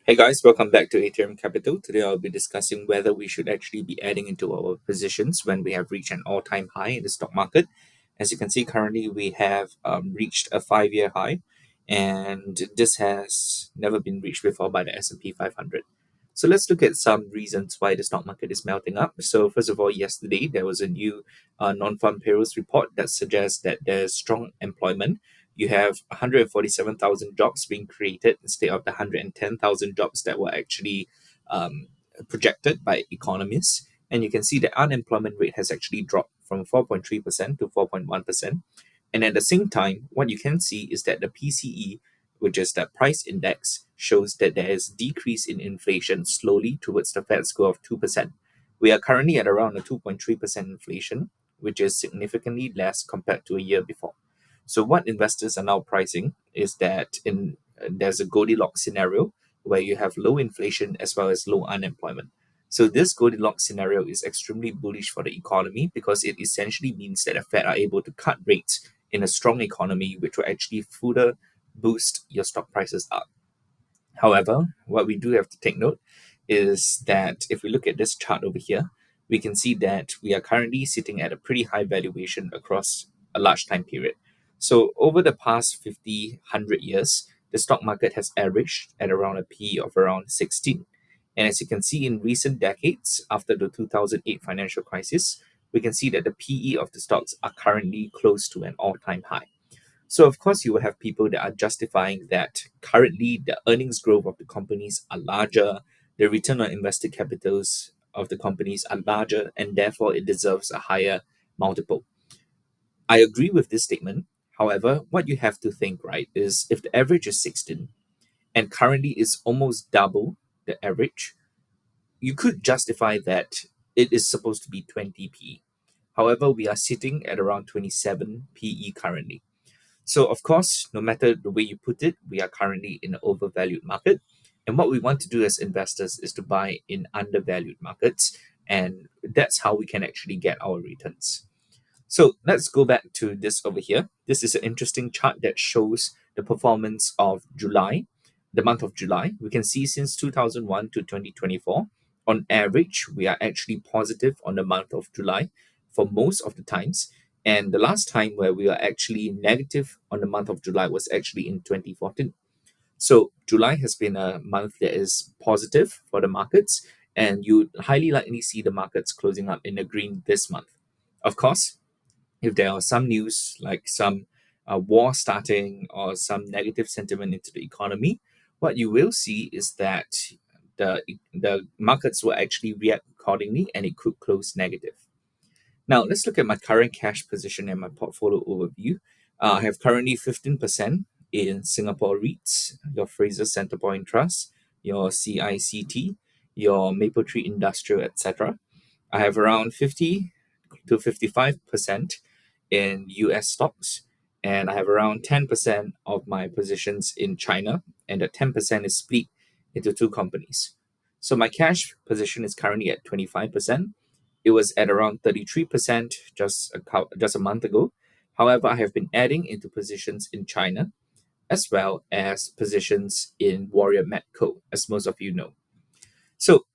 Hey guys, welcome back to Aetherium Capital. Today I'll be discussing whether we should actually be adding into our positions when we have reached an all-time high in the stock market. As you can see, currently we have reached a five-year high, and this has never been reached before by the S&P 500. So let's look at some reasons why the stock market is melting up. So first of all, yesterday there was a new non-farm payrolls report that suggests that there's strong employment. You have 147,000 jobs being created instead of the 110,000 jobs that were actually um, projected by economists. And you can see the unemployment rate has actually dropped from 4.3% to 4.1%. And at the same time, what you can see is that the PCE, which is the price index, shows that there is decrease in inflation slowly towards the Fed's goal of 2%. We are currently at around a 2.3% inflation, which is significantly less compared to a year before. So what investors are now pricing is that in there's a Goldilocks scenario where you have low inflation as well as low unemployment. So this Goldilocks scenario is extremely bullish for the economy because it essentially means that the Fed are able to cut rates in a strong economy, which will actually further boost your stock prices up. However, what we do have to take note is that if we look at this chart over here, we can see that we are currently sitting at a pretty high valuation across a large time period. So over the past 50, 100 years, the stock market has averaged at around a P of around 16. And as you can see in recent decades, after the 2008 financial crisis, we can see that the PE of the stocks are currently close to an all-time high. So of course you will have people that are justifying that currently the earnings growth of the companies are larger, the return on invested capitals of the companies are larger, and therefore it deserves a higher multiple. I agree with this statement. However, what you have to think, right, is if the average is 16 and currently is almost double the average, you could justify that it is supposed to be 20 PE. However, we are sitting at around 27 PE currently. So, of course, no matter the way you put it, we are currently in an overvalued market. And what we want to do as investors is to buy in undervalued markets. And that's how we can actually get our returns. So let's go back to this over here. This is an interesting chart that shows the performance of July, the month of July. We can see since 2001 to 2024, on average, we are actually positive on the month of July for most of the times. And the last time where we were actually negative on the month of July was actually in 2014. So July has been a month that is positive for the markets, and you highly likely see the markets closing up in the green this month. Of course, if there are some news like some war starting or some negative sentiment into the economy, what you will see is that the markets will actually react accordingly and it could close negative. Now, let's look at my current cash position and my portfolio overview. I have currently 15% in Singapore REITs, your Fraser Centrepoint Trust, your CICT, your Mapletree Industrial, etc. I have around 50 to 55% in US stocks, and I have around 10% of my positions in China, and the 10% is split into two companies. So my cash position is currently at 25%. It was at around 33% just a month ago. However, I have been adding into positions in China as well as positions in Warrior Metco, as most of you know. So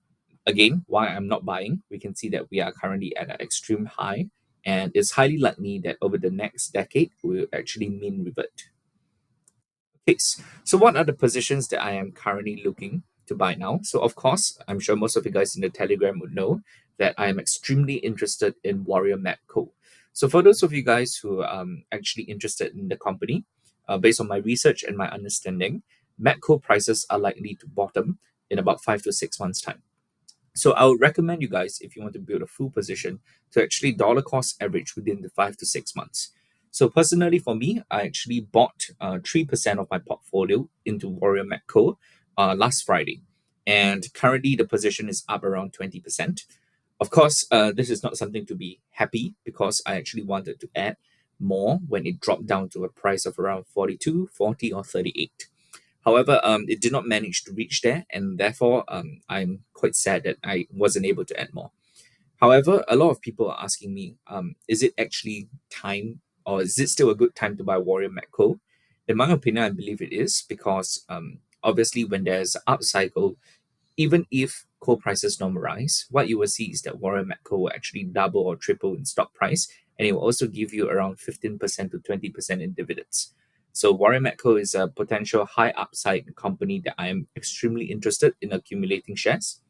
again, why I'm not buying, we can see that we are currently at an extreme high, and it's highly likely that over the next decade, we'll actually mean revert. Okay, so what are the positions that I am currently looking to buy now? So, of course, I'm sure most of you guys in the Telegram would know that I am extremely interested in Warrior Metco. So, for those of you guys who are actually interested in the company, based on my research and my understanding, Metco prices are likely to bottom in about 5 to 6 months' time. So I would recommend you guys, if you want to build a full position, to actually dollar cost average within the 5 to 6 months. So personally, for me, I actually bought 3% of my portfolio into Warrior Metco last Friday, and currently the position is up around 20%. Of course, this is not something to be happy because I actually wanted to add more when it dropped down to a price of around 42, 40, or 38. However, it did not manage to reach there, and therefore, I'm quite sad that I wasn't able to add more. However, a lot of people are asking me, is it actually time, or is it still a good time to buy Warrior Metco? In my opinion, I believe it is because obviously when there's an up cycle, even if coal prices normalize, what you will see is that Warren Metco will actually double or triple in stock price, and it will also give you around 15% to 20% in dividends. So Warren Metco is a potential high upside company that I am extremely interested in accumulating shares.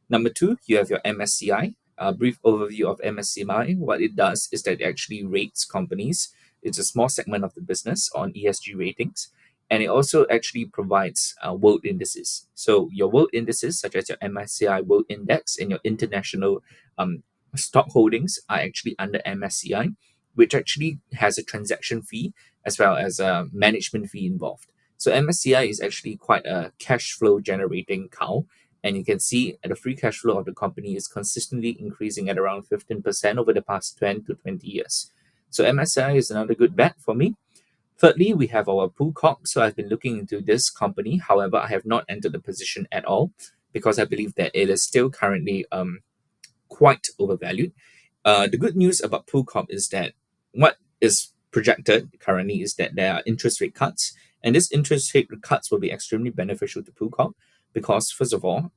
Number two, you have your MSCI. A brief overview of MSCI. What it does is that it actually rates companies. It's a small segment of the business on ESG ratings. And it also actually provides world indices. So your world indices, such as your MSCI World Index and your international um, stock holdings, are actually under MSCI, which actually has a transaction fee as well as a management fee involved. So MSCI is actually quite a cash flow generating cow, and you can see the free cash flow of the company is consistently increasing at around 15% over the past 10 to 20 years. So MSCI is another good bet for me. Thirdly, we have our Pool Corp. So I've been looking into this company. However, I have not entered the position at all because I believe that it is still currently quite overvalued. The good news about Pool Corp is that what is projected currently is that there are interest rate cuts, and this interest rate cuts will be extremely beneficial to Pool Corp because, first of all,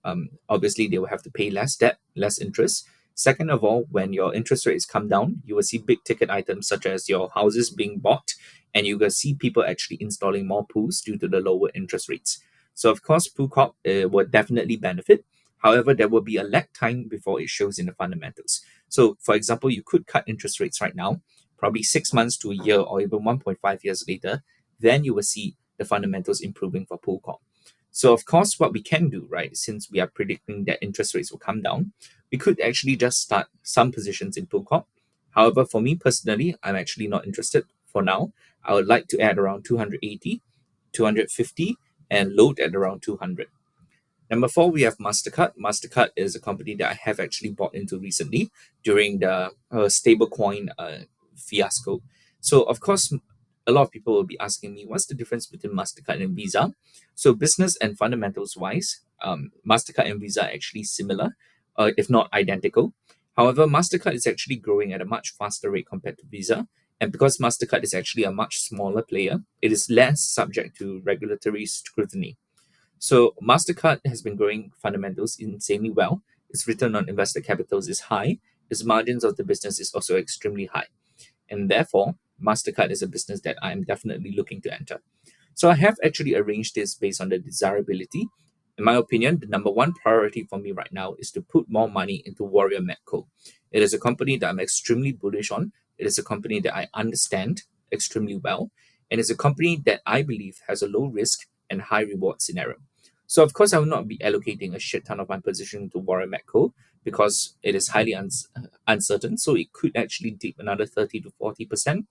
obviously they will have to pay less debt, less interest. Second of all, when your interest rates come down, you will see big ticket items such as your houses being bought, and you will see people actually installing more pools due to the lower interest rates. So, of course, Pool Corp will definitely benefit. However, there will be a lag time before it shows in the fundamentals. So, for example, you could cut interest rates right now, probably 6 months to a year or even 1.5 years later, then you will see the fundamentals improving for Pool Corp. So, of course, what we can do, right, since we are predicting that interest rates will come down, we could actually just start some positions in Pool Corp. However, for me personally, I'm actually not interested for now. I would like to add around 280, 250, and load at around 200. Number four, we have MasterCard. MasterCard is a company that I have actually bought into recently during the stablecoin fiasco. So, of course, a lot of people will be asking me, what's the difference between MasterCard and Visa? So, business and fundamentals wise, MasterCard and Visa are actually similar, if not identical. However, MasterCard is actually growing at a much faster rate compared to Visa. And because MasterCard is actually a much smaller player, it is less subject to regulatory scrutiny. So Mastercard has been growing fundamentals insanely well. Its return on invested capitals is high. Its margins of the business is also extremely high. And therefore, Mastercard is a business that I am definitely looking to enter. So I have actually arranged this based on the desirability. In my opinion, the number one priority for me right now is to put more money into Warrior Metco. It is a company that I'm extremely bullish on. It is a company that I understand extremely well. And it's a company that I believe has a low risk and high reward scenario. So of course, I will not be allocating a shit ton of my position to Warren Metco because it is highly uncertain. So it could actually dip another 30 to 40%.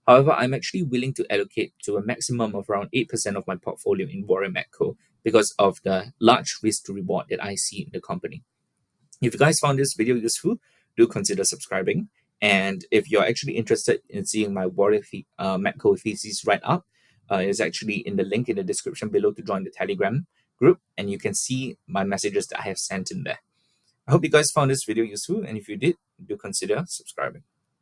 However, I'm actually willing to allocate to a maximum of around 8% of my portfolio in Warren Metco because of the large risk to reward that I see in the company. If you guys found this video useful, do consider subscribing. And if you're actually interested in seeing my Metco thesis right up, it's actually in the link in the description below to join the Telegram group, and you can see my messages that I have sent in there. I hope you guys found this video useful, and if you did, do consider subscribing.